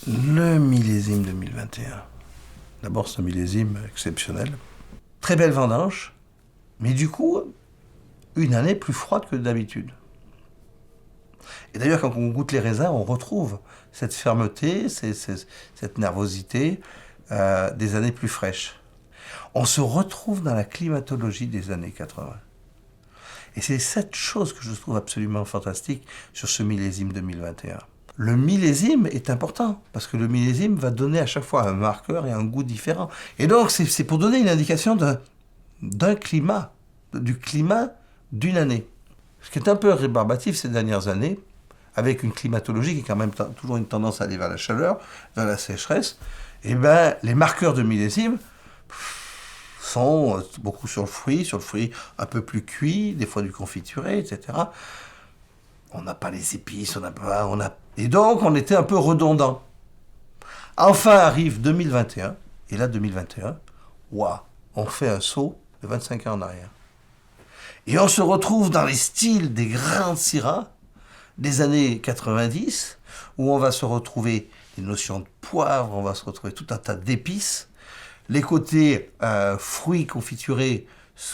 Le millésime 2021. D'abord, c'est un millésime exceptionnel. Très belle vendange, mais du coup, une année plus froide que d'habitude. Et d'ailleurs, quand on goûte les raisins, on retrouve cette fermeté, cette nervosité des années plus fraîches. On se retrouve dans la climatologie des années 80. Et c'est cette chose que je trouve absolument fantastique sur ce millésime 2021. Le millésime est important, parce que le millésime va donner à chaque fois un marqueur et un goût différent. Et donc, c'est pour donner une indication d'un climat, du climat d'une année. Ce qui est un peu rébarbatif ces dernières années, avec une climatologie qui est quand même toujours une tendance à aller vers la chaleur, vers la sécheresse, et ben les marqueurs de millésime sont beaucoup sur le fruit un peu plus cuit, des fois du confituré, etc. On n'a pas les épices, et donc on était un peu redondant. Enfin arrive 2021, et là 2021, waouh, on fait un saut de 25 ans en arrière. Et on se retrouve dans les styles des grandes syrahs des années 90, où on va se retrouver des notions de poivre, on va se retrouver tout un tas d'épices. Les côtés fruits confiturés,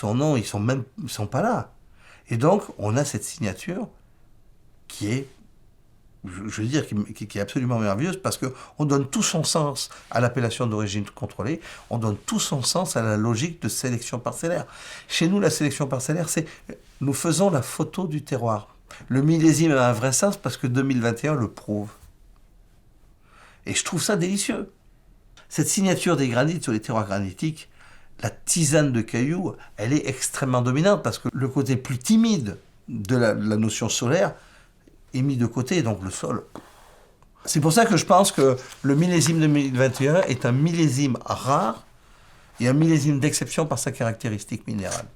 ils sont pas là. Et donc, on a cette signature qui est, je veux dire, qui est absolument merveilleuse, parce qu'on donne tout son sens à l'appellation d'origine contrôlée, on donne tout son sens à la logique de sélection parcellaire. Chez nous, la sélection parcellaire, c'est nous faisons la photo du terroir. Le millésime a un vrai sens parce que 2021 le prouve. Et je trouve ça délicieux. Cette signature des granites sur les terroirs granitiques, la tisane de cailloux, elle est extrêmement dominante parce que le côté plus timide de la notion solaire est mis de côté, donc le sol. C'est pour ça que je pense que le millésime 2021 est un millésime rare et un millésime d'exception par sa caractéristique minérale.